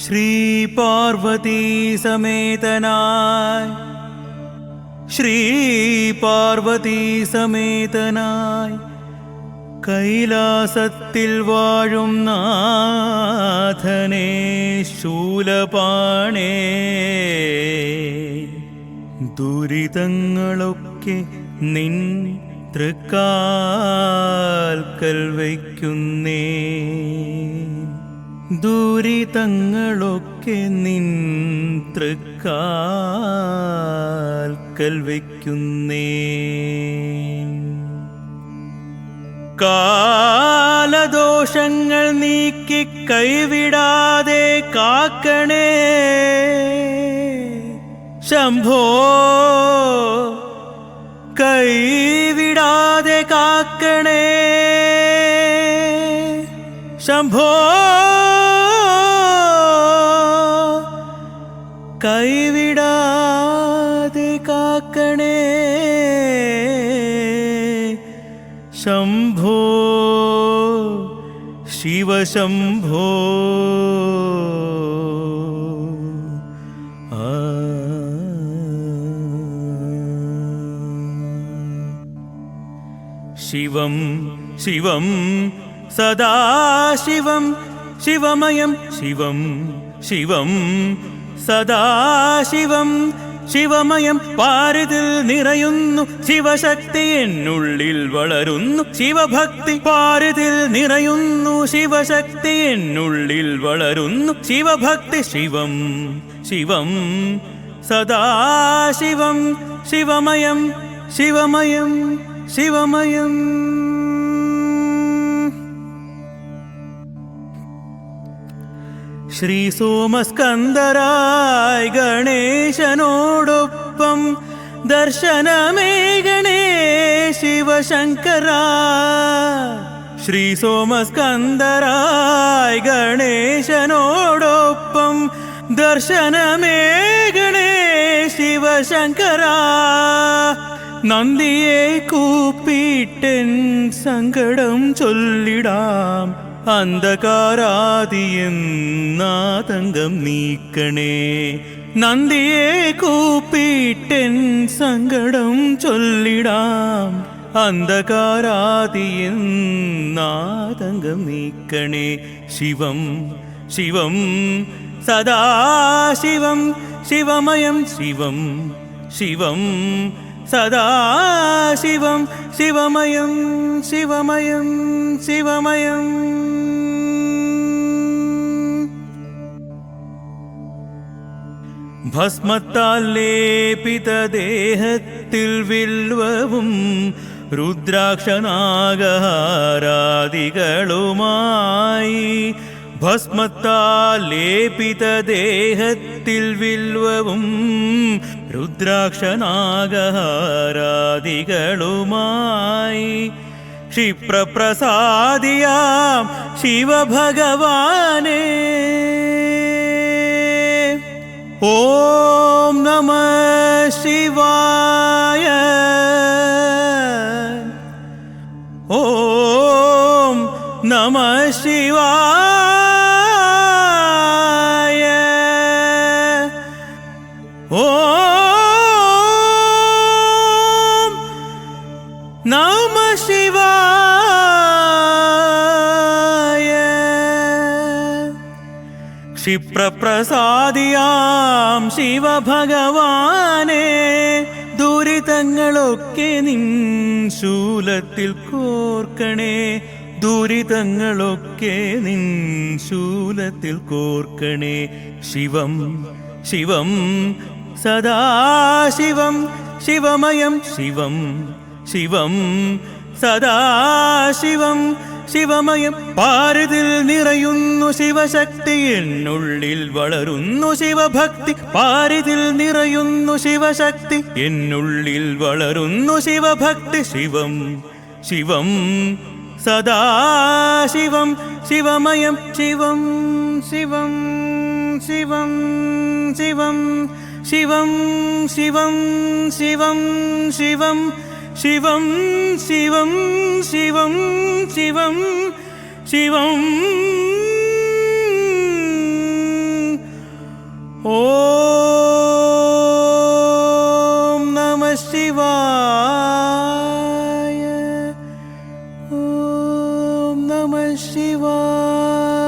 ശ്രീ പാർവതി സമേതനായി ശ്രീ പാർവതി സമേതനായി കൈലാസത്തിൽ വാഴും നാഥനേ ശൂലപാണേ, ദുരിതങ്ങളൊക്കെ നിൻ തൃക്കാൽക്കൽ വയ്ക്കുന്നേ, ദുരിതങ്ങളൊക്കെ നിൻ തൃക്കാൽക്കൽ വയ്ക്കുന്നേ. കാലദോഷങ്ങൾ നീക്കി കൈവിടാതെ കാക്കണേ ശംഭോ, കൈവിടാതെ കാക്കണേ ശംഭോ, കൈവിടാതെ കാക്കണേ ശംഭോ ശിവശംഭോ. ശിവം ശിവം സദാശിവം ശിവമയം, ശിവം ശിവം സദാശിവം ശിവമയം, പാരിതിൽ നിറയുന്നു ശിവശക്തി എന്നുള്ളിൽ വളരുന്നു ശിവഭക്തി, പാരിതിൽ നിറയുന്നു ശിവശക്തി എന്നുള്ളിൽ വളരുന്നു ശിവഭക്തി. ശിവം ശിവം സദാശിവം ശിവമയം, ശിവമയം ശിവമയം. ശ്രീ സോമസ്കന്ദരായ ഗണേശനോടൊപ്പം ദർശനമേകണേ ശിവശങ്കര, ശ്രീ സോമസ്കന്ദരായ ഗണേശനോടൊപ്പം ദർശനമേകണേ ശിവശങ്കര. നന്ദിയെ കൂപ്പിട്ടെൻ സങ്കടം ചൊല്ലിടാം, അന്ധകാരാദിയെന്നാതങ്കം നീക്കണേ. നന്ദിയെ കൂപ്പിട്ടെൻ സങ്കടം ചൊല്ലിടാം, അന്ധകാരാദിയെന്നാതങ്കം നീക്കണേ. ശിവം ശിവം സദാശിവം ശിവമയം, ശിവം ശിവം സദാശിവം ശിവമയം, ശിവമയം ശിവമയം. ഭസ്മത്താൽ ലേപിത ദേഹത്തിൽ വിൽവവും രുദ്രാക്ഷനാഗഹാരാദികളുമായി, ഭസ്മത്താൽ ലേപിത ദേഹത്തിൽ വിൽവവും രുദ്രാക്ഷനാഗഹാരാദികളുമായി, ക്ഷിപ്രപ്രസാദിയാം ശിവഭഗവാനേ. ഓം നമഃ ശിവായ, ഓം നമഃ ശിവായ, ഓം നമഃ ശിവായ. ക്ഷിപ്രപ്രസാദിയാം ശിവഭഗവാനേ, ദുരിതങ്ങളൊക്കെ നിൻ ശൂലത്തിൽ കോർക്കണേ, ദുരിതങ്ങളൊക്കെ നിൻ ശൂലത്തിൽ കോർക്കണേ. ശിവം ശിവം സദാശിവം ശിവമയം, ശിവം ശിവം സദാശിവം ശിവമയം, പാരിതിൽ നിറയുന്നു ശിവശക്തി എന്നുള്ളിൽ വളരുന്നു ശിവഭക്തി, പാരിതിൽ നിറയുന്നു ശിവശക്തി എന്നുള്ളിൽ വളരുന്നു ശിവഭക്തി. ശിവം ശിവം സദാശിവം ശിവമയം, ശിവം ശിവം ശിവം ശിവം ശിവം ശിവം ശിവം ശിവം ശിവം ശിവം ശിവം ശിവം ശിവം शिवाय. ॐ नमः शिवाय.